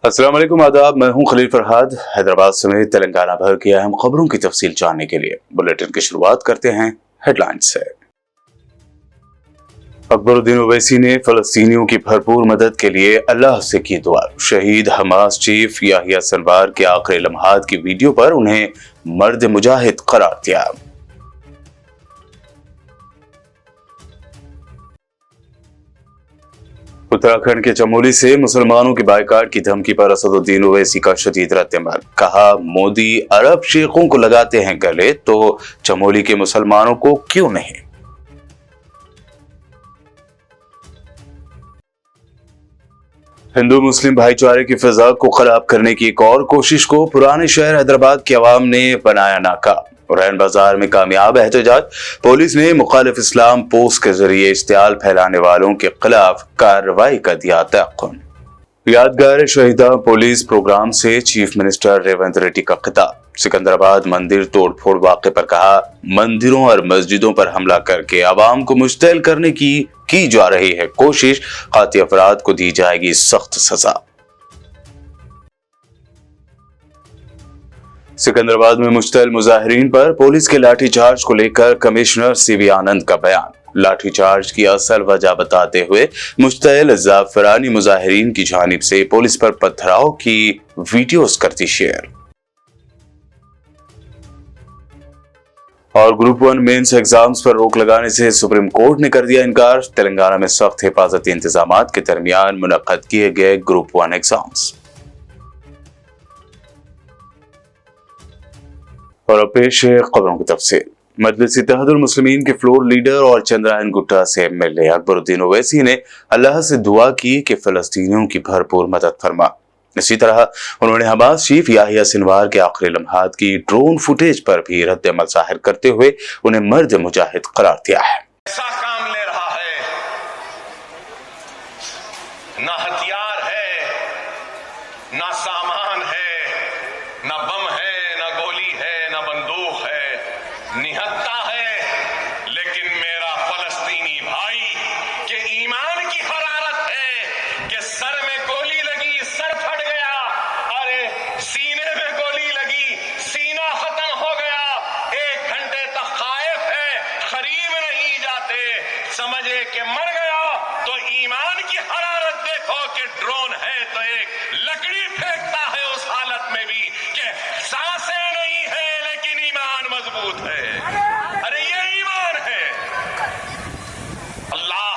अस्सलाम वालेकुम, आदाब। मैं हूं खलील फरहाद। हैदराबाद समेत तेलंगाना भर की अहम खबरों की तफसील जानने के लिए बुलेटिन की शुरुआत करते हैं हेडलाइंस से। अकबरुद्दीन ओवैसी ने फलस्तीनियों की भरपूर मदद के लिए अल्लाह से की दुआ। शहीद हमास चीफ याहिया सिनवार के आखिरी लम्हात की वीडियो पर उन्हें मर्द मुजाहिद करार दिया। उत्तराखंड के चमोली से मुसलमानों की बाइकाट की धमकी पर असदुद्दीन ओवैसी का शदीद रद्द-ए-अमल। कहा, मोदी अरब शेखों को लगाते हैं गले तो चमोली के मुसलमानों को क्यों नहीं। हिंदू मुस्लिम भाईचारे की फिजा को खराब करने की एक और कोशिश को पुराने शहर हैदराबाद की आवाम ने बनाया नाकाम। रैन बाजार में कामयाब एहतजाज। पुलिस ने मुखालिफ इस्लाम पोस्ट के जरिए इश्तियाल फैलाने वालों के खिलाफ कार्रवाई का दिया तयक़ुन। यादगार शहीदा पुलिस प्रोग्राम से चीफ मिनिस्टर रेवंत रेड्डी का खिताब। सिकंदराबाद मंदिर तोड़फोड़ वाक़े पर कहा, मंदिरों और मस्जिदों पर हमला करके आवाम को मुश्तिल करने की जा रही है कोशिश। कातिल अफराद को दी जाएगी सख्त सजा। सिकंदराबाद में मुश्तिल मुजाहिरीन पर पुलिस के लाठीचार्ज को लेकर कमिश्नर सीवी आनंद का बयान। लाठीचार्ज की असल वजह बताते हुए मुश्तिल जाफरानी मुजाहिरीन की जानिब से पुलिस पर पथराव की वीडियोस करती शेयर। और ग्रुप 1 मेंस एग्जाम्स पर रोक लगाने से सुप्रीम कोर्ट ने कर दिया इनकार। तेलंगाना में सख्त हिफाजती इंतजामात के दरमियान मुनक्कद किए गए ग्रुप 1 एग्जाम्स। और अब पेश है खबरों की तफसील। मजलिस इत्तेहादुल मुस्लिमीन के फ्लोर लीडर और चंद्रायन गुट्टा से एमएलए अकबरुद्दीन ओवैसी ने अल्लाह से दुआ की कि फलस्तीनियों की भरपूर मदद फरमा। इसी तरह उन्होंने हमास चीफ याहिया सिनवार के आखिरी लम्हात की ड्रोन फुटेज पर भी रद्द-ए-अमल जाहिर करते हुए उन्हें मर्द मुजाहिद करार दिया है। ऐसा काम ले रहा है, ना हथियार है, ना सामान है, ना बम है, ना गोली है, ना बंदूक है, निहत्ता है, लेकिन मेरा फलस्तीनी भाई के ईमान की हरारत है कि सर में गोली लगी, सर फट गया, अरे सीने में गोली लगी, सीना खत्म हो गया, 1 घंटे तक खाइफ है, करीब नहीं जाते, समझे कि मर गया। तो ईमान की हरारत देखो कि ड्रोन है तो एक लकड़ी फेंकता है उस हालत में भी कि सांसें नहीं है लेकिन ईमान मजबूत है। अरे ये ईमान है। अल्लाह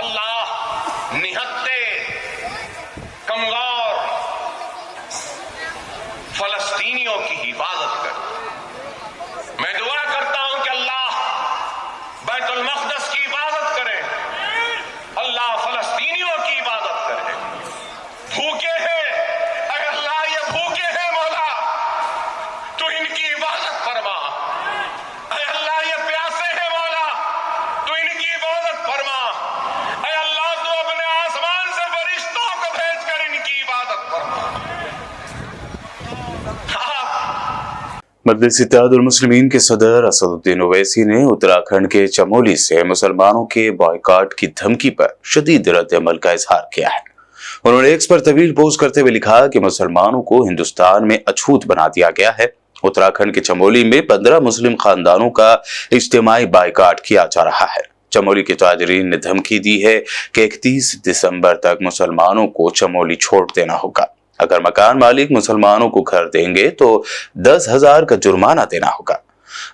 अल्लाह निहत्ते कमजोर फलस्तीनियों की हिफाजत करे। मैं दुआ करता हूं कि अल्लाह बैतुल मक़दस की हिफाजत करे, अल्लाह फलस्तीनियों की इबादत करे। भूखे हैं, अरे अल्लाह ये भूखे हैं मौला, तू इनकी इबादत फरमा। अरे अल्लाह ये प्यासे हैं मौला, तू इनकी इबादत फरमा। अरे अल्लाह तू अपने आसमान से फरिश्तों को भेजकर इनकी इबादत फरमा। मजलिस इत्तेहादुल मुस्लिमीन के सदर असदुद्दीन ओवैसी ने उत्तराखंड के चमोली से मुसलमानों के बॉयकॉट की धमकी पर शदीद रद्द-ए-अमल का इजहार किया है। उन्होंने एक्स पर तवील पोस्ट करते हुए लिखा कि मुसलमानों को हिंदुस्तान में अछूत बना दिया गया है। उत्तराखंड के चमोली में 15 मुस्लिम खानदानों का इज्तिमाई बाइकाट किया जा रहा है। चमोली के ताजरीन ने धमकी दी है कि 31 दिसंबर तक मुसलमानों को चमोली छोड़ देना होगा। अगर मकान मालिक मुसलमानों को घर देंगे तो 10,000 का जुर्माना देना होगा।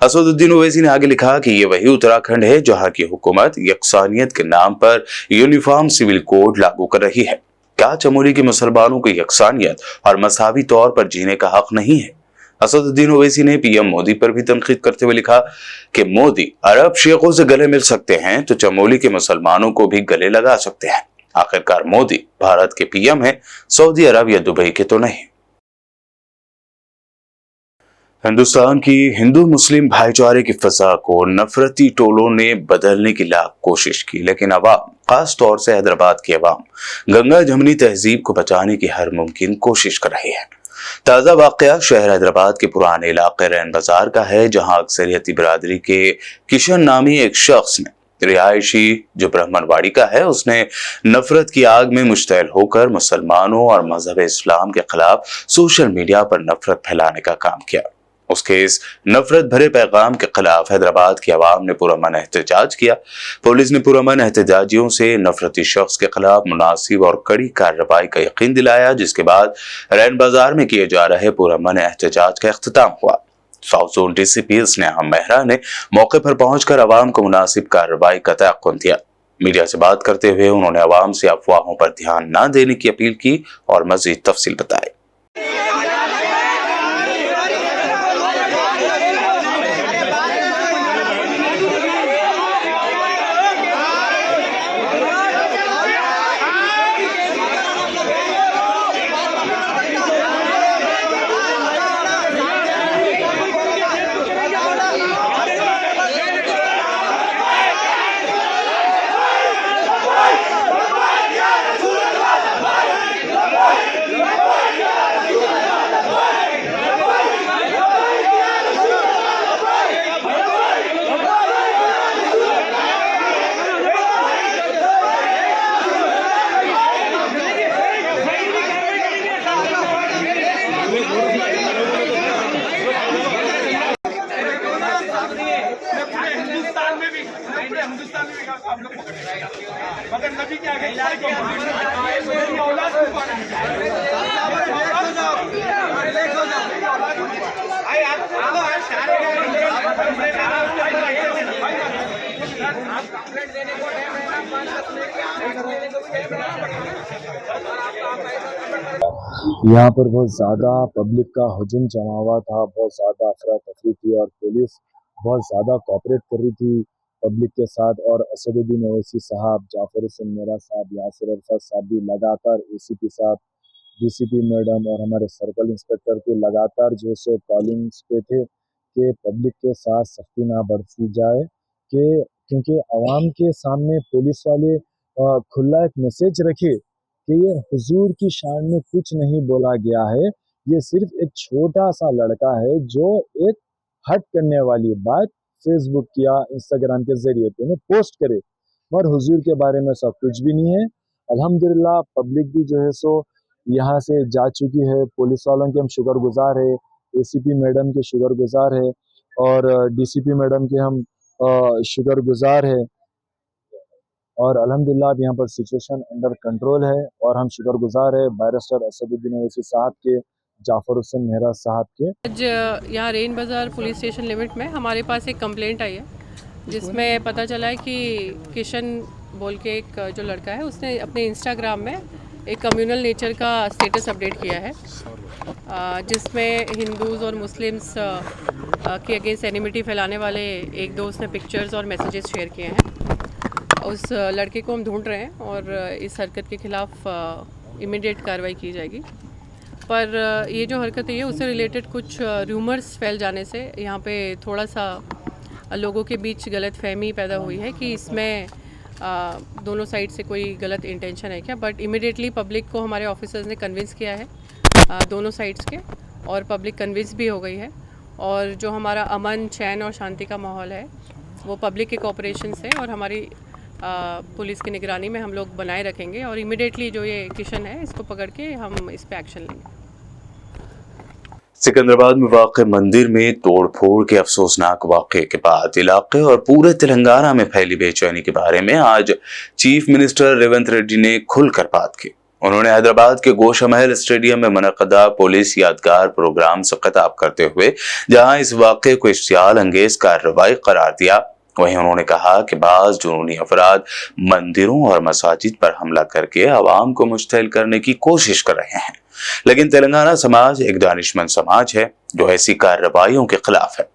असदुद्दीन ओवैसी ने आगे लिखा कि ये वही उत्तराखंड है जहां की हुकूमत यकसानियत के नाम पर यूनिफॉर्म सिविल कोड लागू कर रही है। क्या चमोली के मुसलमानों को यकसानियत और मसावी तौर पर जीने का हक नहीं है? असदुद्दीन ओवैसी ने पीएम मोदी पर भी तनकीद करते हुए लिखा कि मोदी अरब शेखों से गले मिल सकते हैं तो चमोली के मुसलमानों को भी गले लगा सकते हैं। आखिरकार मोदी भारत के पीएम हैं, सऊदी अरब या दुबई के तो नहीं। हिंदुस्तान की हिंदू मुस्लिम भाईचारे की फजा को नफरती टोलों ने बदलने की लाख कोशिश की, लेकिन अवाम, खास तौर से हैदराबाद की अवाम, गंगा जमनी तहजीब को बचाने की हर मुमकिन कोशिश कर रही है। ताजा वाकया शहर हैदराबाद के पुराने इलाके रैन बाजार का है, जहां अक्सरियती बिरादरी के किशन नामी एक शख्स ने रिहायशी जो ब्राह्मणवाड़ी का है, उसने नफरत की आग में मुश्तैल होकर मुसलमानों और मजहब इस्लाम के खिलाफ सोशल मीडिया पर नफरत फैलाने का काम किया। उसके इस नफरत भरे पैगाम के खिलाफ हैदराबाद की आवाम ने पुरअमन एहतजाज किया। पुलिस ने पुरअमन एहतजाजियों से नफरती शख्स के खिलाफ मुनासिब और कड़ी कार्रवाई का यकीन दिलाया, जिसके बाद रैन बाजार में किए जा रहे पुरअमन एहतजाज का इख्तिताम हुआ। South zone DCP Sneha Mehra ने मौके पर पहुंचकर आवाम को मुनासिब कार्रवाई का तयक्कुन दिया। मीडिया से बात करते हुए उन्होंने आवाम से अफवाहों पर ध्यान न देने की अपील की और मजीद तफसील बताई। हिंदुस्तान में आप लोग मगर नबी क्या मेरी औलाद यहाँ पर बहुत ज़्यादा पब्लिक का हुजूम जमा हुआ था, बहुत ज़्यादा अफरा तफरी थी और पुलिस बहुत ज़्यादा कोऑपरेट कर रही थी पब्लिक के साथ। और असदुद्दीन ओवैसी साहब, जाफर हुसैन मेहरा साहब, यासिर अरफत साहब भी लगातार एसीपी साहब, डीसीपी मैडम और हमारे सर्कल इंस्पेक्टर के लगातार जो सो कॉलिंग्स पे थे कि पब्लिक के साथ सख्ती ना बरती जाए, कि क्योंकि आवाम के सामने पुलिस वाले खुला एक मैसेज रखे कि ये हुजूर की शान में कुछ नहीं बोला गया है, ये सिर्फ एक छोटा सा लड़का है जो एक हट करने वाली बात फेसबुक या इंस्टाग्राम के जरिए पे उन्हें पोस्ट करे, और हुजूर के बारे में सब कुछ भी नहीं है। अल्हम्दुलिल्लाह पब्लिक भी जो है सो यहाँ से जा चुकी है। पुलिस वालों के हम शुक्रगुजार है, एसीपी मैडम के शुक्रगुजार है और डीसीपी मैडम के हम शुक्रगुजार है। और अल्हम्दुलिल्लाह अब यहाँ पर सिचुएशन अंडर कंट्रोल है और हम शुक्रगुजार है बैरिस्टर असदुद्दीन ओवैसी साहब के, जाफर हुसैन मेहरा साहब के। आज यहाँ रेन बाज़ार पुलिस स्टेशन लिमिट में हमारे पास एक कंप्लेंट आई है, जिसमें पता चला है कि किशन बोल के एक जो लड़का है उसने अपने इंस्टाग्राम में एक कम्युनल नेचर का स्टेटस अपडेट किया है, जिसमें हिंदूज़ और मुस्लिम्स के अगेंस्ट एनिमिटी फैलाने वाले एक दो उसने पिक्चर्स और मैसेजेस शेयर किए हैं। उस लड़के को हम ढूंढ रहे हैं और इस हरकत के ख़िलाफ़ इमीडिएट कार्रवाई की जाएगी। पर ये जो हरकत है उससे रिलेटेड कुछ रूमर्स फैल जाने से यहाँ पे थोड़ा सा लोगों के बीच गलतफहमी पैदा हुई है कि इसमें दोनों साइड से कोई गलत इंटेंशन है क्या। बट इमीडिएटली पब्लिक को हमारे ऑफिसर्स ने कन्विंस किया है दोनों साइड्स के, और पब्लिक कन्विंस भी हो गई है। और जो हमारा अमन, चैन और शांति का माहौल है वो पब्लिक के कोऑपरेशन से और हमारी पुलिस की निगरानी में हम लोग बनाए रखेंगे, और इमीडिएटली जो ये किशन है इसको पकड़ के हम इस पे एक्शन लेंगे। सिकंदराबाद में वाक़ मंदिर में तोड़फोड़ के अफसोसनाक वाक़े के बाद इलाके और पूरे तेलंगाना में फैली बेचैनी के बारे में आज चीफ मिनिस्टर रेवंत रेड्डी ने खुलकर बात की। उन्होंने हैदराबाद के गोशा महल स्टेडियम में मुनक़दा पुलिस यादगार प्रोग्राम से खिताब करते हुए जहां इस वाक़े को इश्तियाल अंगेज कार्रवाई करार दिया, वहीं उन्होंने कहा कि बाज़ जुनूनी अफराद मंदिरों और मसाजिद पर हमला करके आवाम को मुश्तिल करने की कोशिश कर रहे हैं, लेकिन तेलंगाना समाज एक दानिशमंद समाज है जो ऐसी कार्रवाइयों के खिलाफ है।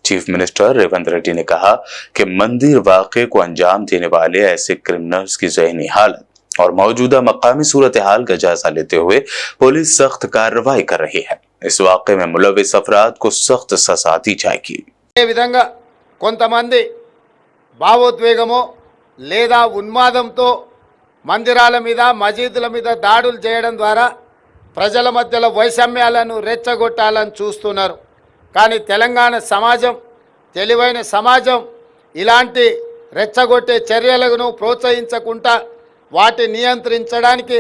चीफ मिनिस्टर रेवंत रेड्डी ने कहा कि मंदिर वाक़े को अंजाम देने वाले ऐसे क्रिमिनल्स की ज़हनी हालत और मौजूदा मकामी सूरत हाल का जायजा लेते हुए पुलिस सख्त कार्रवाई कर रही है। इस वाक़े में मुलविस अफराद को सख्त सजा दी जाएगी। కొంతమంది భావోద్వేగమో లేదా ఉన్మాదంతో మందిరాల మీద, మసీదుల మీద దాడులు చేయడం ద్వారా ప్రజల మధ్యలో వైషమ్యాలను రెచ్చగొట్టాలని చూస్తున్నారు. కానీ తెలంగాణ సమాజం తెలివైన సమాజం, ఇలాంటి రెచ్చగొట్టే చర్యలను ప్రోత్సహించకుండా వాటి నియంత్రించడానికి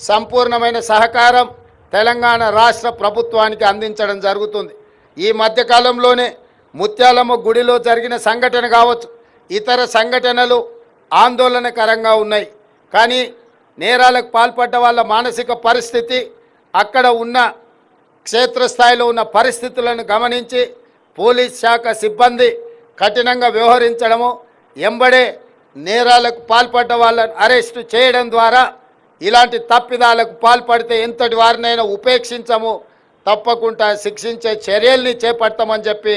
సంపూర్ణమైన సహకారం తెలంగాణ రాష్ట్ర ప్రభుత్వానికి అందించడం జరుగుతుంది. ఈ మధ్యకాలంలోనే ముత్యాలమ్మ గుడిలో జరిగిన సంఘటన కావచ్చు, ఇతర సంఘటనలు ఆందోళనకరంగా ఉన్నాయి. కానీ నేరాలకు పాల్పడ్డ వాళ్ళ మానసిక పరిస్థితి, అక్కడ ఉన్న క్షేత్రస్థాయిలో ఉన్న పరిస్థితులను గమనించి పోలీస్ శాఖ సిబ్బంది కఠినంగా వ్యవహరించడము, ఎంబడే నేరాలకు పాల్పడ్డ వాళ్ళను అరెస్టు చేయడం ద్వారా ఇలాంటి తప్పిదాలకు పాల్పడితే ఎంతటి వారినైనా ఉపేక్షించము, తప్పకుండా శిక్షించే చర్యల్ని చేపడతామని చెప్పి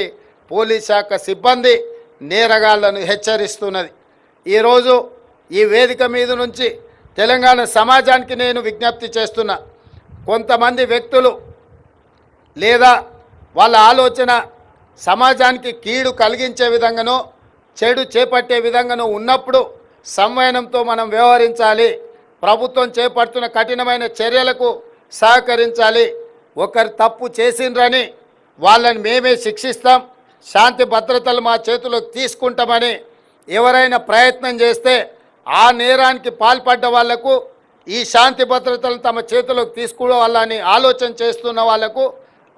పోలీస్ శాఖ సిబ్బంది నేరగాళ్లను హెచ్చరిస్తున్నది. ఈరోజు ఈ వేదిక మీద నుంచి తెలంగాణ సమాజానికి నేను విజ్ఞప్తి చేస్తున్నా, కొంతమంది వ్యక్తులు లేదా వాళ్ళ ఆలోచన సమాజానికి కీడు కలిగించే విధంగానో చెడు చేపట్టే విధంగానో ఉన్నప్పుడు సంవయనంతో మనం వ్యవహరించాలి. ప్రభుత్వం చేపడుతున్న కఠినమైన చర్యలకు సహకరించాలి. ఒకరు తప్పు చేసిండ్రని వాళ్ళని మేమే శిక్షిస్తాం, శాంతి భద్రతలు మా చేతిలోకి తీసుకుంటామని ఎవరైనా ప్రయత్నం చేస్తే ఆ నేరానికి పాల్పడ్డ వాళ్లకు, ఈ శాంతి భద్రతలను తమ చేతిలోకి తీసుకోవాలని ఆలోచన చేస్తున్న వాళ్లకు,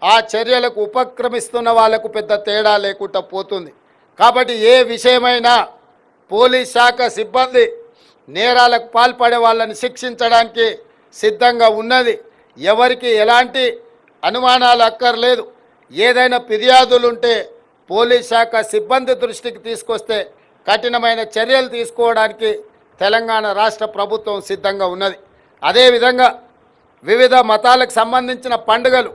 ఆ చర్యలకు ఉపక్రమిస్తున్న వాళ్లకు పెద్ద తేడా లేకుండా పోతుంది. కాబట్టి ఏ విషయమైనా పోలీస్ శాఖ సిబ్బంది నేరాలకు పాల్పడే వాళ్ళని శిక్షించడానికి సిద్ధంగా ఉన్నది. ఎవరికి ఎలాంటి అనుమానాలు అక్కర్లేదు. ఏదైనా ఫిర్యాదులుంటే పోలీస్ శాఖ సిబ్బంది దృష్టికి తీసుకొస్తే కఠినమైన చర్యలు తీసుకోవడానికి తెలంగాణ రాష్ట్ర ప్రభుత్వం సిద్ధంగా ఉన్నది. అదేవిధంగా వివిధ మతాలకు సంబంధించిన పండుగలు,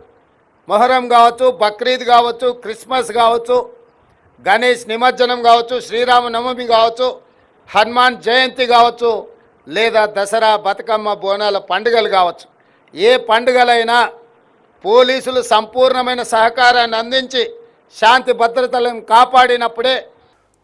మొహరం కావచ్చు, బక్రీద్ కావచ్చు, క్రిస్మస్ కావచ్చు, గణేష్ నిమజ్జనం కావచ్చు, శ్రీరామనవమి కావచ్చు, హనుమాన్ జయంతి కావచ్చు, లేదా దసరా, బతుకమ్మ, బోనాల పండుగలు కావచ్చు, ఏ పండుగలైనా పోలీసులు సంపూర్ణమైన సహకారాన్ని అందించి శాంతి భద్రతలను కాపాడినప్పుడే.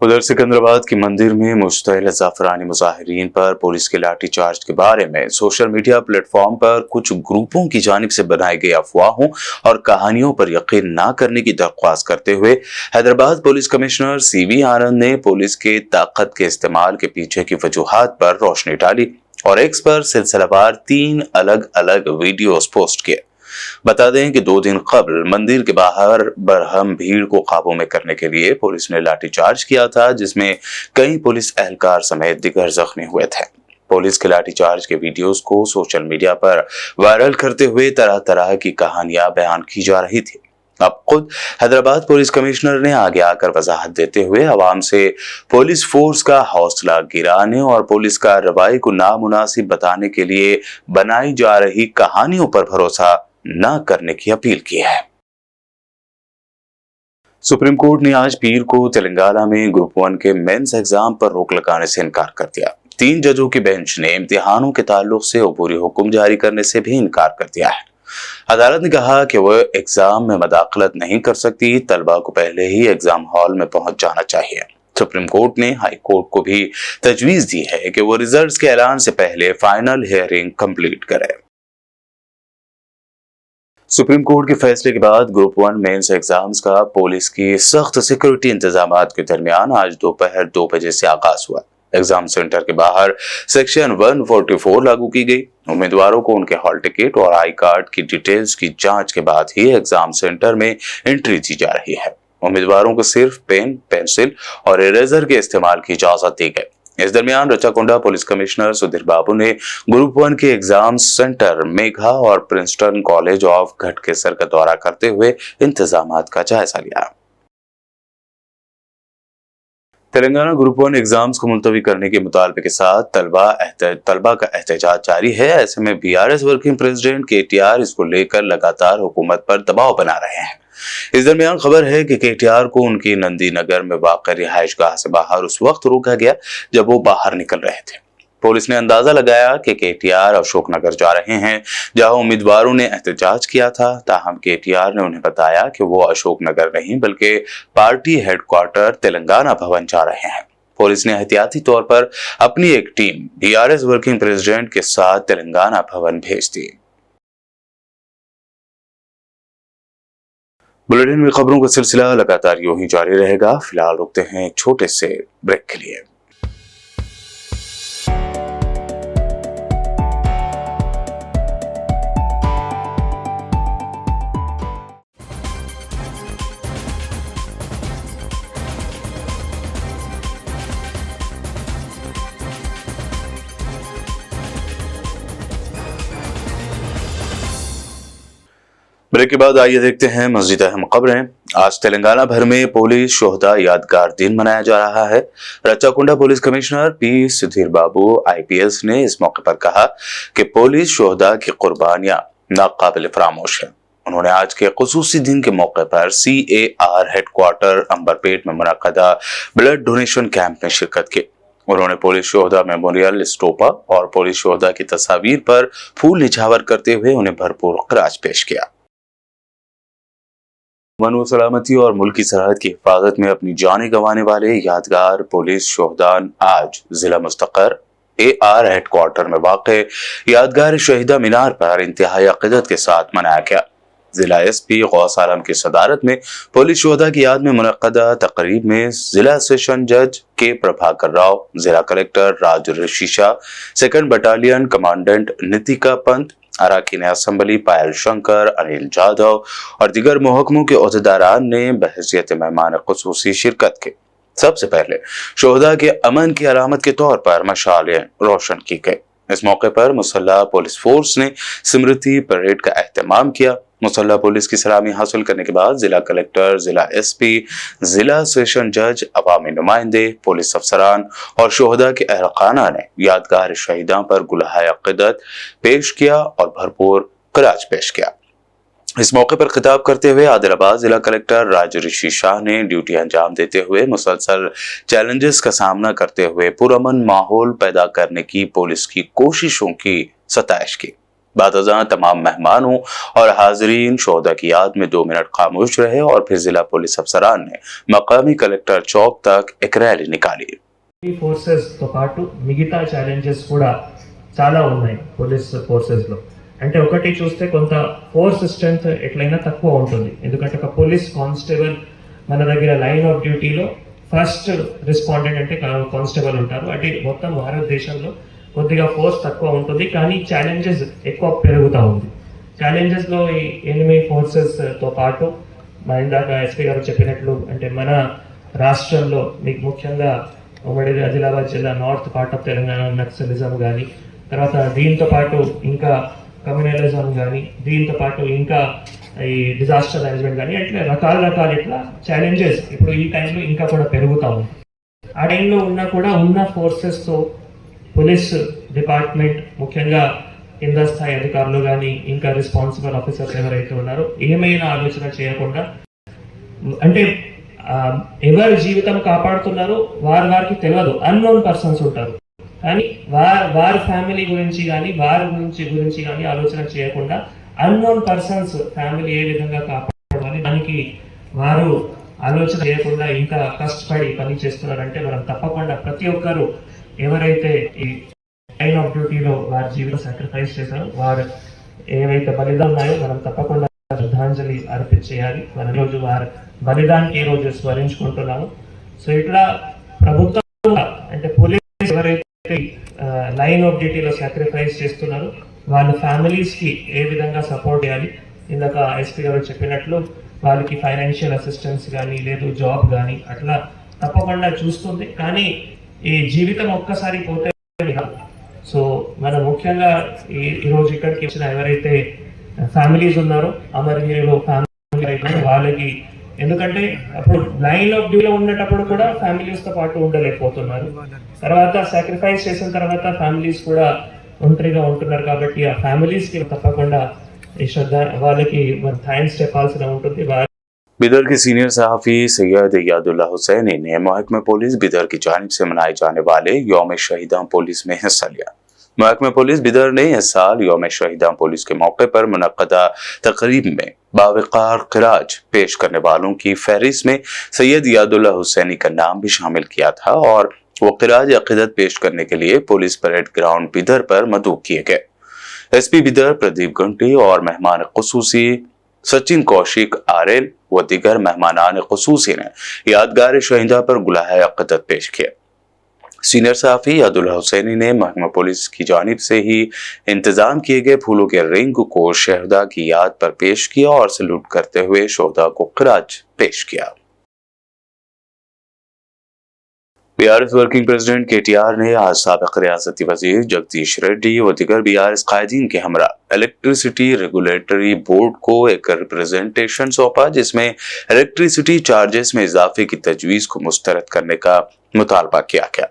उधर सिकंदराबाद के मंदिर में मुश्तइल ज़ाफ़रानी मुज़ाहिरीन पर पुलिस के लाठीचार्ज के बारे में सोशल मीडिया प्लेटफॉर्म पर कुछ ग्रुपों की जानिब से बनाई गई अफवाहों और कहानियों पर यकीन न करने की दरख्वास्त करते हुए हैदराबाद पुलिस कमिश्नर सीवी आनंद ने पुलिस के ताकत के इस्तेमाल के पीछे की वजूहात पर रोशनी डाली और एक्स पर सिलसिलावार 3 अलग-अलग वीडियोस पोस्ट किए। बता दें कि 2 दिन कबल मंदिर के बाहर बरहम भीड़ को काबू में करने के लिए पुलिस ने लाठीचार्ज किया था, जिसमें कई पुलिस एहलकार समेत दिगर जख्मी हुए थे। पुलिस के लाठीचार्ज के वीडियोस को सोशल मीडिया पर वायरल करते हुए तरह तरह की कहानियां बयान की जा रही थी। अब खुद हैदराबाद पुलिस कमिश्नर ने आगे आकर वजाहत देते हुए आवाम से पुलिस फोर्स का हौसला गिराने और पुलिस कार्रवाई को नामुनासिब बताने के लिए बनाई जा रही कहानियों पर भरोसा न करने की अपील की है। सुप्रीम कोर्ट ने आज पीर को तेलंगाना में ग्रुप 1 के मेंस एग्जाम पर रोक लगाने से इनकार कर दिया। 3 जजों की बेंच ने इम्तिहानों के ताल्लुक से अबूरी हुक्म जारी करने से भी इनकार कर दिया है। अदालत ने कहा कि वह एग्जाम में मदाखलत नहीं कर सकती, तलबा को पहले ही एग्जाम हॉल में पहुंच जाना चाहिए। सुप्रीम कोर्ट ने हाई कोर्ट को भी तजवीज दी है कि वो रिजल्ट्स के ऐलान से पहले फाइनल हियरिंग कंप्लीट करे। सुप्रीम कोर्ट के फैसले के बाद ग्रुप 1 मेंस एग्जाम्स का पुलिस की सख्त सिक्योरिटी इंतजामात के दरमियान आज दोपहर 2 बजे से आगाज हुआ। एग्जाम सेंटर के बाहर सेक्शन 144 लागू की गई। उम्मीदवारों को उनके हॉल टिकट और आई कार्ड की डिटेल्स की जांच के बाद ही एग्जाम सेंटर में एंट्री दी जा रही है। उम्मीदवारों को सिर्फ पेन, पेंसिल और इरेजर के इस्तेमाल की इजाजत दी गई। इस दरमियान रचाकुंडा पुलिस कमिश्नर सुधीर बाबू ने ग्रुप 1 के एग्जाम सेंटर मेघा और प्रिंसटन कॉलेज ऑफ घटकेसर का दौरा करते हुए इंतजामात का जायजा लिया। तेलंगाना ग्रुप 1 एग्जाम्स को मुलतवी करने के मुतालबे के साथ तलबा का एहतजाज जारी है। ऐसे में बीआरएस वर्किंग प्रेसिडेंट केटीआर इसको लेकर लगातार हुकूमत पर दबाव बना रहे हैं। इस दरमियान खबर है कि केटीआर को उनकी नंदी नगर में वाक़ रिहाइश गाह से बाहर उस वक्त रोका गया जब वो बाहर निकल रहे थे। पुलिस ने अंदाजा लगाया कि केटीआर अशोकनगर जा रहे हैं, जहां उम्मीदवारों ने एहतजाज किया था। ताहम केटीआर ने उन्हें बताया कि वो अशोकनगर नहीं बल्कि पार्टी हेडक्वार्टर तेलंगाना भवन जा रहे हैं। पुलिस ने एहतियाती तौर पर अपनी एक टीम बीआरएस वर्किंग प्रेसिडेंट के साथ तेलंगाना भवन भेज दी। बुलेटिन में खबरों का सिलसिला लगातार यूं ही जारी रहेगा। फिलहाल रुकते हैं एक छोटे से ब्रेक के लिए। ब्रेक के बाद आइए देखते हैं मज़ीद अहम खबरें। आज तेलंगाना भर में पुलिस शोहदा यादगार दिन मनाया जा रहा है। Rachakonda police commissioner P Sudhir बाबू IPS ने इस मौके पर कहा कि पुलिस शोहदा की कुर्बानियां नाकाबिल फरामोश है। उन्होंने आज के खुसूसी दिन के मौके पर CAR हेडक्वार्टर अंबरपेट में मुनक्कदा ब्लड डोनेशन कैंप में शिरकत की। उन्होंने पुलिस शोहदा मेमोरियल स्टोपा और पुलिस शोहदा की तस्वीर पर फूल निछावर करते हुए उन्हें भरपूर खराज पेश किया। अमन व सलामती और मुल्क की सरहद की हिफाजत में अपनी जानें गंवाने वाले यादगार पुलिस शोहदान आज जिला मुस्तकर AR हेडक्वार्टर में वाक़े यादगार शहीदा मीनार पर इंतहाई अक़ीदत के साथ मनाया गया। जिला SP गौस आलम की सदारत में पुलिस शोहदा की याद में मुनक्कदा तकरीब में जिला सेशन जज के प्रभाकर राव, जिला collector Raj Rishisha, 2nd battalion commandant Nitika Pant, अराकीन असम्बली पायल शंकर, अनिल जाधव और दीगर महकमों के ओहदेदारान ने बहैसियत मेहमान खुसूसी शिरकत की। सबसे पहले शोहदा के अमन की अलामत के तौर पर मशालें रोशन की गई। इस मौके पर मुसल्लह पुलिस फोर्स ने स्मृति परेड का एहतमाम किया। मुसल्लह पुलिस की सलामी हासिल करने के बाद जिला कलेक्टर, जिला SP, जिला सेशन जज, अवामी नुमाइंदे, पुलिस अफसरान और शोहदा के अहलखाना ने यादगार शहीदां पर गुलाह अक़ीदत पेश किया और भरपूर खराज पेश किया। इस मौके पर खिताब करते हुए आदिलाबाद जिला कलेक्टर राज ऋषि शाह ने ड्यूटी अंजाम देते हुए मुसलसल चैलेंजेस का सामना करते हुए पुरअमन माहौल पैदा करने की पुलिस की कोशिशों की सताइश की। बादशाह तमाम मेहमानों और हाजरीन शोहदा की याद में 2 मिनट खामोश रहे और फिर जिला पुलिस अफसरान ने मकामी कलेक्टर चौक तक एक रैली निकाली। ఈ ఫోర్సెస్ తో పాటు మిగతా ఛాలెంజెస్ కూడా చాలా ఉన్నాయి పోలీస్ ఫోర్సెస్ లో. అంటే ఒకటి చూస్తే కొంత ఫోర్స్ స్ట్రెంత్ ఎట్లయినా తక్కువ ఉంటుంది. ఎందుకంటే ఒక పోలీస్ కానిస్టేబుల్ మన దగ్గర లైన్ ఆఫ్ డ్యూటీలో ఫస్ట్ రెస్పాండెంట్ అంటే కానిస్టేబుల్ ఉంటారు. అంటే మొత్తం భారతదేశంలో కొద్దిగా ఫోర్స్ తక్కువ ఉంటుంది, కానీ ఛాలెంజెస్ ఎక్కువ పెరుగుతూ ఉంది. ఛాలెంజెస్లో ఈ ఎనిమీ ఫోర్సెస్తో పాటు మా ఇందాక SP గారు చెప్పినట్లు అంటే మన రాష్ట్రంలో మీకు ముఖ్యంగా ఉమ్మడి ఆదిలాబాద్ జిల్లా north part of Telangana naxalism కానీ, తర్వాత దీంతో పాటు ఇంకా కమ్యూనలిజం కానీ, దీంతో పాటు ఇంకా ఈ డిజాస్టర్ మేనేజ్మెంట్ కానీ, అట్లా రకాల ఇట్లా ఛాలెంజెస్ ఇప్పుడు ఈ టైంలో ఇంకా కూడా పెరుగుతూ ఉంది. ఆ టైంలో ఉన్నా కూడా ఉన్న ఫోర్సెస్తో పోలీస్ డిపార్ట్మెంట్ ముఖ్యంగా కింద స్థాయి అధికారులు కానీ ఇంకా రెస్పాన్సిబుల్ ఆఫీసర్స్ ఎవరైతే ఉన్నారో ఏమైనా ఆలోచన చేయకుండా అంటే ఎవరి జీవితం కాపాడుతున్నారో వారికి తెలియదు, అన్నోన్ పర్సన్స్ ఉంటారు. కానీ వారి ఫ్యామిలీ గురించి కానీ వారి గురించి కానీ ఆలోచన చేయకుండా అన్నోన్ పర్సన్స్ ఫ్యామిలీ ఏ విధంగా కాపాడాలి దానికి వారు ఆలోచన చేయకుండా ఇంకా కష్టపడి పని చేస్తున్నారంటే మనం తప్పకుండా ప్రతి ఒక్కరు ఎవరైతే ఈ లైన్ ఆఫ్ డ్యూటీలో వారి జీవితం సాక్రిఫైస్ చేశారో వారు ఏవైతే బలిదానం ఉన్నాయో మనం తప్పకుండా శ్రద్ధాంజలి అర్పించేయాలి. మన రోజు వారి బలిదానికి ఈ రోజు స్మరించుకుంటున్నాము. సో ఇట్లా ప్రభుత్వం అంటే పోలీస్ ఎవరైతే లైన్ ఆఫ్ డ్యూటీలో సాక్రిఫైస్ చేస్తున్నారో వాళ్ళ ఫ్యామిలీస్కి ఏ విధంగా సపోర్ట్ చేయాలి. ఇందాక SP గారు చెప్పినట్లు వాళ్ళకి ఫైనాన్షియల్ అసిస్టెన్స్ కానీ లేదు జాబ్ కానీ అట్లా తప్పకుండా చూస్తుంది. కానీ ఈ జీవితం ఒక్కసారి పోతే సో మనం ముఖ్యంగా ఈరోజు ఇక్కడికి వచ్చిన ఎవరైతే ఫ్యామిలీస్ ఉన్నారో అమరవీరులు ఫ్యామిలీ వాళ్ళకి, ఎందుకంటే అప్పుడు లైన్ ఆఫ్ డ్యూటీలో ఉండేటప్పుడు కూడా ఫ్యామిలీస్తో పాటు ఉండలేకపోతున్నారు. తర్వాత సాక్రిఫైస్ చేసిన తర్వాత ఫ్యామిలీస్ కూడా ఒంటరిగా ఉంటున్నారు. కాబట్టి ఆ ఫ్యామిలీస్కి తప్పకుండా ఈ శ్రద్ధ వాళ్ళకి మనం థ్యాంక్స్ చెప్పాల్సిన ఉంటుంది. बिदर के सीनियर सहाफ़ी सैयद यादुल्ला हुसैनी ने महकमे पुलिस बिदर की जानिब से मनाए जाने वाले यौम शहीदां पुलिस में हिस्सा लिया। महकमे पुलिस बिदर ने इस साल यौम शहीदां पुलिस के मौके पर मुनक्कदा तकरीब में बावकार खिराज पेश करने वालों की फहरिस्त में सैयद यादुल्ला हुसैनी का नाम भी शामिल किया था और वो खिराज अक़ीदत पेश करने के लिए पुलिस परेड ग्राउंड बिदर पर मदऊ किए गए। SP बिदर प्रदीप घंटी और मेहमान खुसूसी सचिन कौशिक आर्यन व दीगर मेहमानान खुसूसी ने यादगार शहीदा पर गुलाह अक़ीदत पेश किया। सीनियर सहाफ़ी यादुल्ला हुसैनी ने महकमा पुलिस की जानिब से ही इंतजाम किए गए फूलों के रिंग को शहदा की याद पर पेश किया और सैल्यूट करते हुए शोहदा को खिराज पेश किया। बीआरएस वर्किंग प्रेसिडेंट केटीआर ने आज साबिक रियासती वजीर जगदीश रेड्डी व दिगर बीआरएस कायदीन के हमरा इलेक्ट्रिसिटी रेगुलेटरी बोर्ड को एक रिप्रेजेंटेशन सौंपा, जिसमें इलेक्ट्रिसिटी चार्जेस में इजाफे की तजवीज को मुस्तरद करने का मुतालबा किया गया।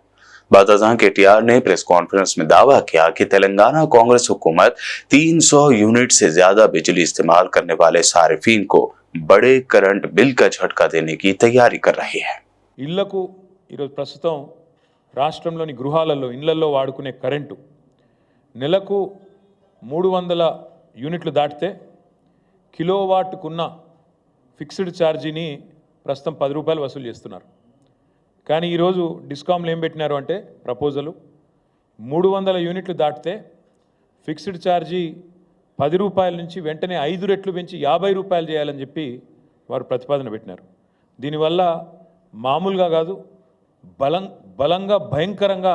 बादशाह केटीआर ने प्रेस कॉन्फ्रेंस में दावा किया कि तेलंगाना कांग्रेस हुकूमत 300 यूनिट से ज्यादा बिजली इस्तेमाल करने वाले सारिफीन को बड़े करंट बिल का झटका देने की तैयारी कर रही है। ఇళ్లకు ఈరోజు ప్రస్తుతం రాష్ట్రంలోని గృహాలలో ఇళ్లలో వాడుకునే కరెంటు నెలకు 300 యూనిట్లు దాటితే కిలోవాట్కున్న ఫిక్స్డ్ ఛార్జీని ప్రస్తుతం 10 రూపాయలు వసూలు చేస్తున్నారు. కానీ ఈరోజు డిస్కామ్లు ఏం పెట్టినారు అంటే ప్రపోజలు 300 యూనిట్లు దాటితే ఫిక్స్డ్ ఛార్జీ 10 రూపాయల నుంచి వెంటనే 5 రెట్లు పెంచి 50 రూపాయలు చేయాలని చెప్పి వారు ప్రతిపాదన పెట్టినారు. దీనివల్ల మామూలుగా కాదు, బలంగా భయంకరంగా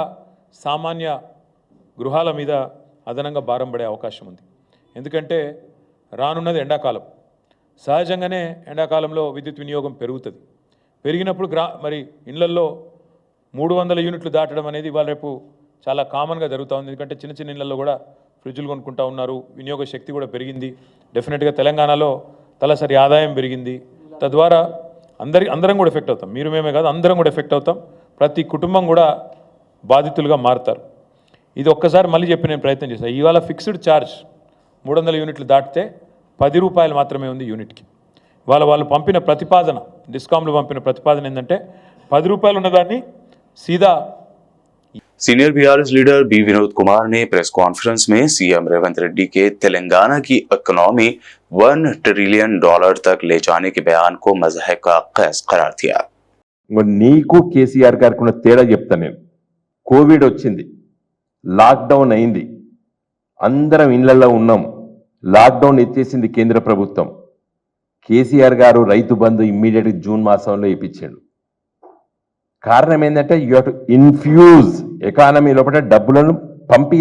సామాన్య గృహాల మీద అదనంగా భారం పడే అవకాశం ఉంది. ఎందుకంటే రానున్నది ఎండాకాలం. సహజంగానే ఎండాకాలంలో విద్యుత్ వినియోగం పెరుగుతుంది. పెరిగినప్పుడు మరి ఇళ్లల్లో 300 యూనిట్లు దాటడం అనేది ఇవాళ రేపు చాలా కామన్గా జరుగుతూ ఉంది. ఎందుకంటే చిన్న చిన్న ఇళ్లలో కూడా ఫ్రిడ్జ్లు కొనుక్కుంటూ ఉన్నారు. వినియోగ శక్తి కూడా పెరిగింది. డెఫినెట్గా తెలంగాణలో తలసరి ఆదాయం పెరిగింది. తద్వారా అందరం కూడా ఎఫెక్ట్ అవుతాం. మీరు మేమే కాదు, అందరం కూడా ఎఫెక్ట్ అవుతాం. ప్రతి కుటుంబం కూడా బాధితులుగా మారుతారు. ఇది ఒక్కసారి మళ్ళీ చెప్పి నేను ప్రయత్నం చేశాను. ఇవాళ ఫిక్స్డ్ ఛార్జ్ 300 యూనిట్లు దాటితే 10 రూపాయలు మాత్రమే ఉంది యూనిట్కి. వాళ్ళు పంపిన ప్రతిపాదన, డిస్కామ్లు పంపిన ప్రతిపాదన ఏంటంటే 10 రూపాయలు ఉన్నదాన్ని సీదా senior BRS leader B Vinod Kumar ने प्रेस कॉन्फ्रेंस में सीएम रेवंत रेड्डी के तेलंगाना की इकोनॉमी $1 ट्रिलियन तक ले जाने के बयान को मज़हक का कैस करार दिया। నీకు కేసీఆర్ గారికి ఉన్న తేడా చెప్తాను నేను. కోవిడ్ వచ్చింది, లాక్డౌన్ అయింది, అందరం ఇళ్లలో ఉన్నాం. లాక్డౌన్ ఎత్తేసింది కేంద్ర ప్రభుత్వం. కేసీఆర్ గారు రైతు బంధు ఇమ్మీడియట్ జూన్ మాసంలో ఇప్పించాడు. కారణం ఏంటంటే you have to infuse economy లోపల డబ్బులను పంప్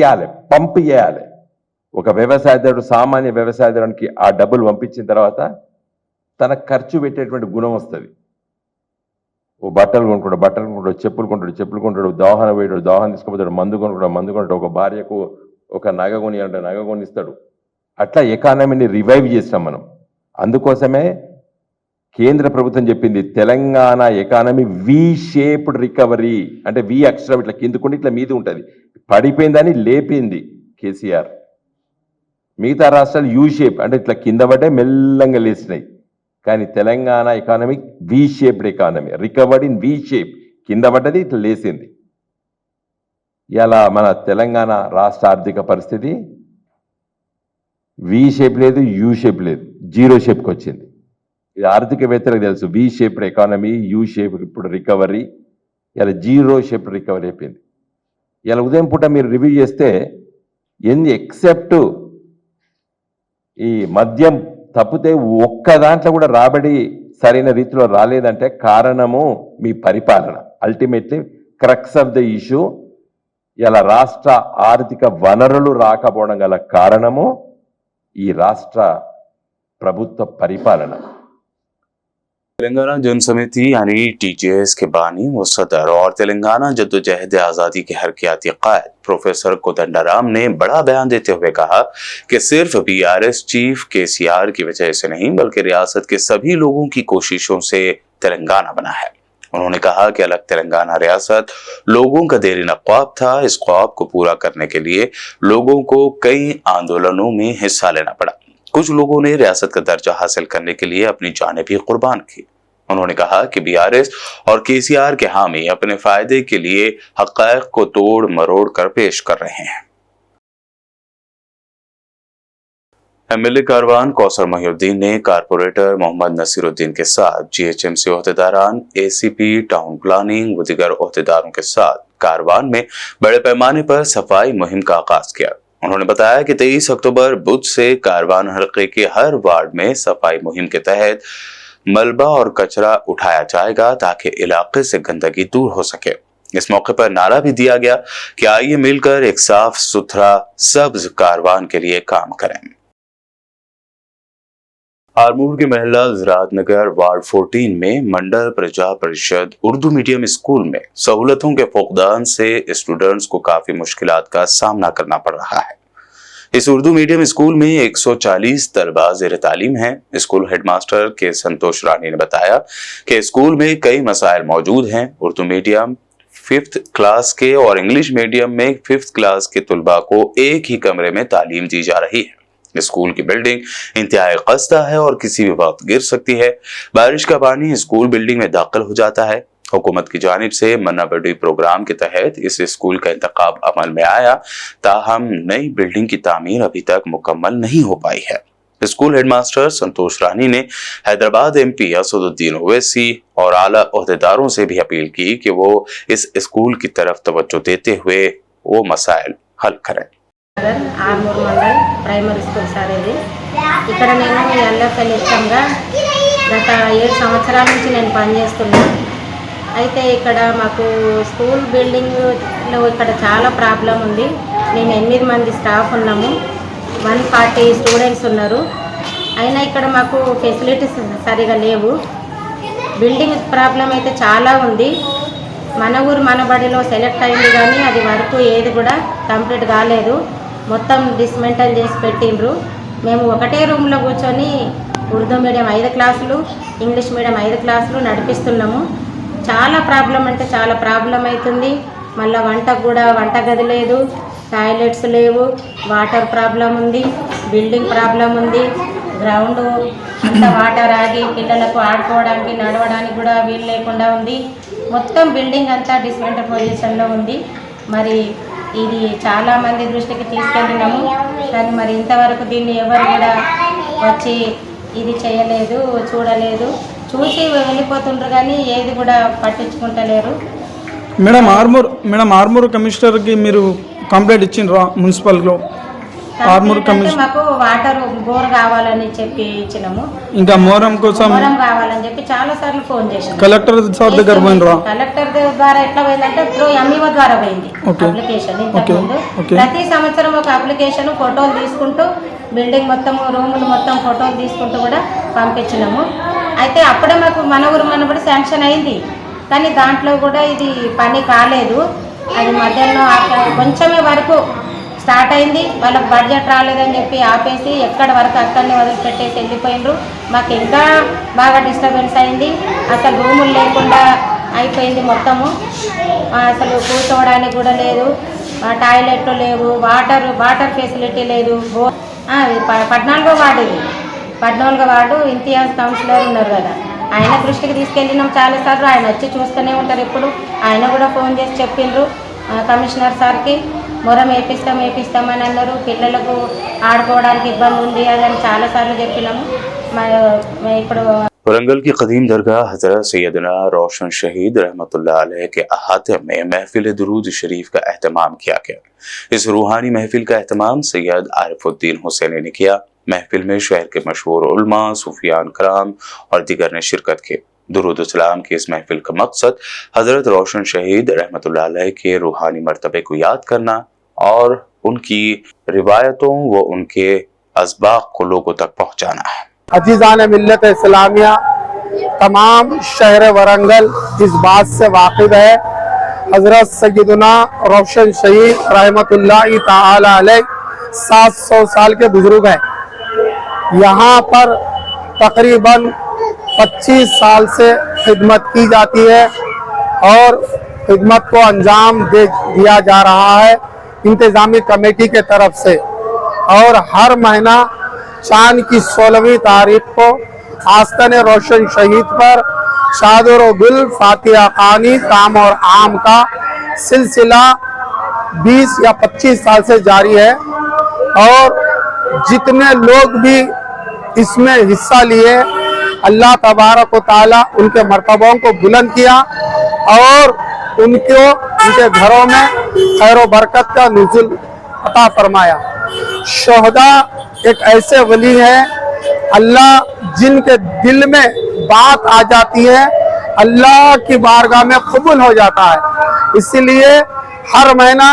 చేయాలి. ఒక వ్యవసాయదారుడు, సామాన్య వ్యవసాయదారునికి ఆ డబ్బులు పంపించిన తర్వాత తన ఖర్చు పెట్టేటువంటి గుణం వస్తుంది. ఓ బట్టలు కొనుక్కుంటాడు, చెప్పులు కొంటాడు, దోహన వేయడు, దోహన తీసుకుపోతాడు, మందు కొనుక్కుంటాడు, ఒక భార్యకు ఒక నగ కొని అంటే నగ కొనిస్తాడు. అట్లా ఎకానమీని రివైవ్ చేస్తాం మనం. అందుకోసమే కేంద్ర ప్రభుత్వం చెప్పింది తెలంగాణ ఎకానమీ వి షేప్డ్ రికవరీ. అంటే వి అక్షరం ఇట్లా కిందకుండి ఇట్లా మీద ఉంటుంది. పడిపోయిందని లేపింది కేసీఆర్. మిగతా రాష్ట్రాలు యూ షేప్ అంటే ఇట్లా కింద పడ్డే మెల్లంగా లేచినాయి. కానీ Telangana economy we shaped economy, recovered in V shape. కింద పడ్డది ఇట్లా లేచింది. ఇలా మన తెలంగాణ రాష్ట్ర ఆర్థిక పరిస్థితి వి షేప్ లేదు, యూ షేప్ లేదు, జీరో షేప్కి వచ్చింది. ఇది ఆర్థికవేత్తలకు తెలుసు. వి షేప్డ్ ఎకానమీ, యూ షేప్ ఇప్పుడు రికవరీ, ఇలా జీరో షేప్ రికవరీ అయిపోయింది. ఇలా ఉదయం పూట మీరు రివ్యూ చేస్తే ఎక్సెప్ట్ ఈ మద్యం తప్పితే ఒక్క దాంట్లో కూడా రాబడి సరైన రీతిలో రాలేదంటే కారణము మీ పరిపాలన. Ultimately crux of the issue ఇలా రాష్ట్ర ఆర్థిక వనరులు రాకపోవడం గల కారణము ఈ రాష్ట్ర ప్రభుత్వ పరిపాలన. तेलंगाना जन समिति यानी टीजेएस के बानी व सदर और तेलंगाना जद्दोजहद आजादी के हरकियाती कायद प्रोफेसर कोदंडाराम ने बड़ा बयान देते हुए कहा कि सिर्फ बीआरएस चीफ केसीआर की वजह से नहीं बल्कि रियासत के सभी लोगों की कोशिशों से तेलंगाना बना है। उन्होंने कहा कि अलग तेलंगाना रियासत लोगों का देरीन ख्वाब था। इस ख्वाब को पूरा करने के लिए लोगों को कई आंदोलनों में हिस्सा लेना पड़ा। कुछ लोगों ने रियासत का दर्जा हासिल करने के लिए अपनी जानें भी कुर्बान की। उन्होंने कहा कि बीआरएस और केसीआर के हामी अपने फायदे के लिए हक़ाइक़ को तोड़ मरोड़ कर पेश कर रहे हैं। एमएलए कारवान कौसर मोहिउद्दीन ने कारपोरेटर मोहम्मद नसीरुद्दीन के साथ जीएचएमसी ओहदेदारान, एसीपी, टाउन प्लानिंग व दीगर ओहदेदारों के साथ कारवान में बड़े पैमाने पर सफाई मुहिम का आगाज किया। उन्होंने बताया कि 23 अक्टूबर बुध से कारवान हल्के के हर वार्ड में सफाई मुहिम के तहत मलबा और कचरा उठाया जाएगा ताकि इलाके से गंदगी दूर हो सके। इस मौके पर नारा भी दिया गया कि आइए मिलकर एक साफ सुथरा सब्ज कारवान के लिए काम करें। आरमूर के महला ज़राअत नगर वार्ड 14 में मंडल प्रजा परिषद उर्दू मीडियम स्कूल में सहूलतों के फुकदान से स्टूडेंट्स को काफी मुश्किलात का सामना करना पड़ रहा है। इस उर्दू मीडियम स्कूल में 140 तलबा ज़ेर तालीम हैं। स्कूल हेडमास्टर के संतोष रानी ने बताया कि स्कूल में कई मसाइल मौजूद हैं। उर्दू मीडियम 5th क्लास के और इंग्लिश मीडियम में 5th क्लास के तलबा को एक ही कमरे में तालीम दी जा रही है। स्कूल की बिल्डिंग इंतहाई खस्ता है और किसी भी वक्त गिर सकती है। बारिश का पानी स्कूल बिल्डिंग में दाखिल हो जाता है। हुकूमत की जानिब से मन्ना बड़ी प्रोग्राम के तहत इस स्कूल का इंतखाब अमल में आया, ताहम नई बिल्डिंग की तामीर अभी तक मुकम्मल नहीं हो पाई है। स्कूल हेडमास्टर संतोष रानी ने हैदराबाद MP असदुद्दीन ओवैसी और आला ओहदेदारों से भी अपील की कि वो इस स्कूल की तरफ तवज्जो देते हुए वो मसाइल हल करें। Armoor mandal primary school sir ఇది. ఇక్కడ నేను LFL ఇష్టంగా గత 7 సంవత్సరాల నుంచి నేను పనిచేస్తున్నాను. అయితే ఇక్కడ మాకు స్కూల్ బిల్డింగ్లో ఇక్కడ చాలా ప్రాబ్లం ఉంది. మేము 8 మంది స్టాఫ్ ఉన్నాము, 140 స్టూడెంట్స్ ఉన్నారు. అయినా ఇక్కడ మాకు ఫెసిలిటీస్ సరిగా లేవు. బిల్డింగ్ ప్రాబ్లం అయితే చాలా ఉంది. మన ఊరు మన బడిలో సెలెక్ట్ అయింది కానీ అది వరకు ఏది కూడా కంప్లీట్ కాలేదు. మొత్తం డిస్మెంటల్ చేసి పెట్టిండ్రు. మేము ఒకటే రూమ్లో కూర్చొని ఉర్దూ మీడియం 5 క్లాసులు, ఇంగ్లీష్ మీడియం 5 క్లాసులు నడిపిస్తున్నాము. చాలా ప్రాబ్లం అంటే చాలా ప్రాబ్లం అవుతుంది. మళ్ళీ వంటకు కూడా వంట గది లేదు, టాయిలెట్స్ లేవు, వాటర్ ప్రాబ్లం ఉంది, బిల్డింగ్ ప్రాబ్లం ఉంది, గ్రౌండ్ అంతా వాటర్ ఆగి పిల్లలకు ఆడుకోవడానికి నడవడానికి కూడా వీలు లేకుండా ఉంది. మొత్తం బిల్డింగ్ అంతా డిస్మెంటల్ పొజిషన్లో ఉంది. మరి ఇది చాలా మంది దృష్టికి తీసుకెళ్ళినాము కానీ మరి ఇంతవరకు దీన్ని ఎవరు కూడా వచ్చి ఇది చేయలేదు, చూడలేదు. చూసి వెళ్ళిపోతుండ్రు కానీ ఏది కూడా పట్టించుకుంటలేరు. మేడం ఆర్మూర్ కమిషనర్కి మీరు కంప్లైంట్ ఇచ్చిండ్రా మున్సిపల్లో? ఆర్మూర్ కమిషనర్ మాకు వాటర్ బోర్ కావాలని చెప్పి ఇచ్చినాము. ఇంకా మోరం కోసం మోరం కావాలని చెప్పి చాలా సార్లు ఫోన్ చేసాము. కలెక్టర్ సార్ దగ్గర పోయినరా? కలెక్టర్ ద్వారా ఎట్లా పోయిందంటే MIO ద్వారా పోయింది అప్లికేషన్. ఇంతకుముందు ప్రతి సంవత్సరం ఒక అప్లికేషన్ ఫోటోలు తీసుకుంటూ బిల్డింగ్ మొత్తం రూములు మొత్తం ఫోటోలు తీసుకుంటూ కూడా పంపించినాము. అయితే అప్పుడే మాకు మన ఊరు మనబడి శాంక్షన్ అయింది కానీ దాంట్లో కూడా ఇది పని కాలేదు. అది మధ్యలో కొంచెమే వరకు స్టార్ట్ అయింది. వాళ్ళకి బడ్జెట్ రాలేదని చెప్పి ఆపేసి ఎక్కడి వరకు అక్కడనే వదిలిపెట్టేసి వెళ్ళిపోయినరు. మాకు ఇంకా బాగా డిస్టర్బెన్స్ అయింది. అసలు రూములు లేకుండా అయిపోయింది మొత్తము. అసలు కూర్చోవడానికి కూడా లేదు, టాయిలెట్లు లేవు, వాటర్ ఫెసిలిటీ లేదు. 14వ వార్డు ఇది. 14వ వార్డు ఇంతియాజ్ కౌన్సిలర్ ఉన్నారు కదా, ఆయన దృష్టికి తీసుకెళ్ళినాం చాలాసార్లు. ఆయన వచ్చి చూస్తూనే ఉంటారు ఎప్పుడు. ఆయన కూడా ఫోన్ చేసి చెప్పిండ్రు కమిషనర్ సార్కి మొరం వేపిస్తామని అన్నారు. పిల్లలకు ఆడుకోవడానికి ఇబ్బంది ఉంది అదని చాలాసార్లు చెప్పినాము. ఇప్పుడు वरंगल की कदीम दरगाह हजरत सैयदना रोशन शहीद रहमतुल्लाह अलैह के अहाते में महफिल दुरूद शरीफ का एहतमाम किया गया। इस रूहानी महफिल का एहतमाम सैयद आरिफुद्दीन हुसैनी ने किया। महफिल में शहर के मशहूर उलमा, सूफियान कराम और दीगर ने शिरकत की। दुरूद सलाम की इस महफिल का मकसद हजरत रोशन शहीद रहमतुल्लाह अलैह के रूहानी मर्तबे को याद करना और उनकी रिवायतों व उनके असबाक को लोगों तक पहुँचाना है। अजीज़ान मिल्लत इस्लामिया, तमाम शहर वरंगल इस बात से वाकिफ है हजरत सैयदना रोशन शहीद रहमतुल्लाह ताला अलैह 700 साल के बुजुर्ग हैं। यहाँ पर तकरीबन 25 साल से खिदमत की जाती है और खिदमत को अंजाम दिया जा रहा है इंतज़ामी कमेटी के तरफ से। और हर महीना चांद की 16वीं तारीख को आस्ताने रोशन शहीद पर चादर गुल फातिहा खानी ताम और आम का सिलसिला 20 या 25 साल से जारी है। और जितने लोग भी इसमें हिस्सा लिए अल्लाह तबारक व ताला उनके मर्तबों को बुलंद किया और उनके घरों में खैर व बरकत का नुज़ुल अता फरमाया। शोहदा एक ऐसे वली है अल्लाह जिनके दिल में बात आ जाती है अल्लाह की बारगाह में कबूल हो जाता है। इसलिए हर महीना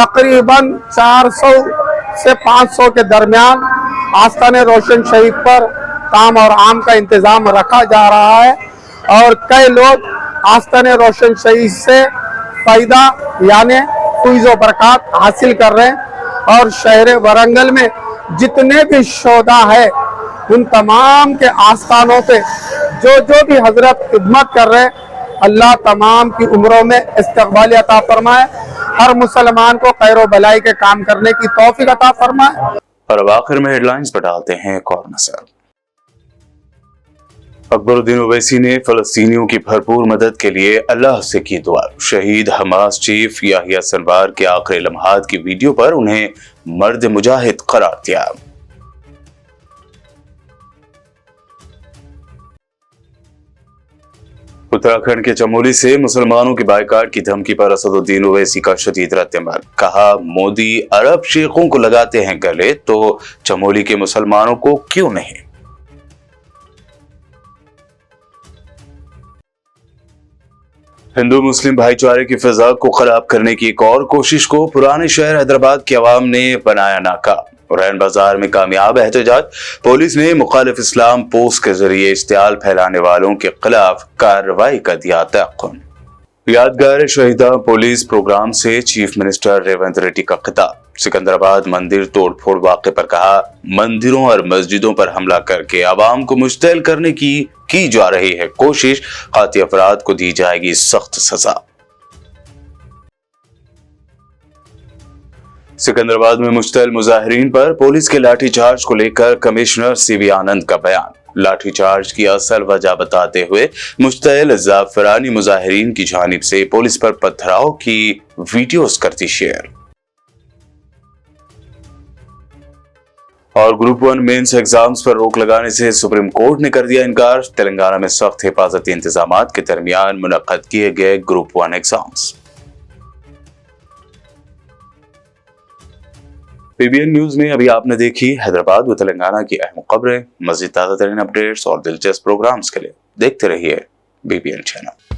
तकरीबन 400 से 500 के दरमियान आस्ताने रोशन शहीद पर ताम और आम का इंतजाम रखा जा रहा है और कई लोग आस्तान रोशन शहीद से फायदा यानी फैज़ व बरकत हासिल कर रहे हैं और शहर वरंगल में जितने भी शोधा है उन तमाम के आस्थानों पे जो भी हजरत खिदमत कर रहे हैं अल्लाह तमाम की उम्रों में इस्तक़बाल अता फरमाए, हर मुसलमान को खैर व भलाई के काम करने की तौफीक अता फरमाए। और अब आखिर में हेडलाइंस पर डालते हैं एक और नजर। अकबरुद्दीन ओवैसी ने फलस्तीनियों की भरपूर मदद के लिए अल्लाह से की दुआ। शहीद हमास चीफ याहिया सिनवार के आखिरी लम्हात की वीडियो पर उन्हें मर्द मुजाहिद करार दिया। उत्तराखंड के चमोली से मुसलमानों के बाइकाट की धमकी पर असदुद्दीन ओवैसी का शदीद रद्द-ए-अमल। कहा, मोदी अरब शेखों को लगाते हैं गले तो चमोली के मुसलमानों को क्यों नहीं। हिंदू मुस्लिम भाईचारे की फिजा को खराब करने की एक और कोशिश को पुराने शहर हैदराबाद की आवाम ने बनाया नाकाम। रैन बाजार में कामयाब एहतजाज। पुलिस ने मुखालिफ इस्लाम पोस्ट के जरिए इश्तियाल फैलाने वालों के खिलाफ कार्रवाई का दिया तयक़ुन। यादगार शहीदा पुलिस प्रोग्राम से चीफ मिनिस्टर रेवंत रेड्डी का खिताब। सिकंदराबाद मंदिर तोड़फोड़ वाक़े पर कहा, मंदिरों और मस्जिदों पर हमला करके आवाम को मुश्तिल करने की जा रही है कोशिश, खाती अफराद को दी जाएगी सख्त सजा। सिकंदराबाद में मुश्तिल मुजाहिरीन पर पुलिस के लाठीचार्ज को लेकर कमिश्नर सीवी आनंद का बयान। लाठीचार्ज की असल वजह बताते हुए मुश्तिल जाफरानी मुजाहिरीन की जानिब से पुलिस पर पथराव की वीडियोस करती शेयर। और ग्रुप 1 मेंस एग्जाम्स पर रोक लगाने से सुप्रीम कोर्ट ने कर दिया इनकार। तेलंगाना में सख्त हिफाजती इंतजामात के दरमियान मुनक्कद किए गए ग्रुप 1 एग्जाम्स। पीबीएन न्यूज में अभी आपने देखी हैदराबाद व तेलंगाना की अहम खबरें। मज़ीद ताज़ा तरीन अपडेट्स और दिलचस्प प्रोग्राम्स के लिए देखते रहिए बीबीएन चैनल।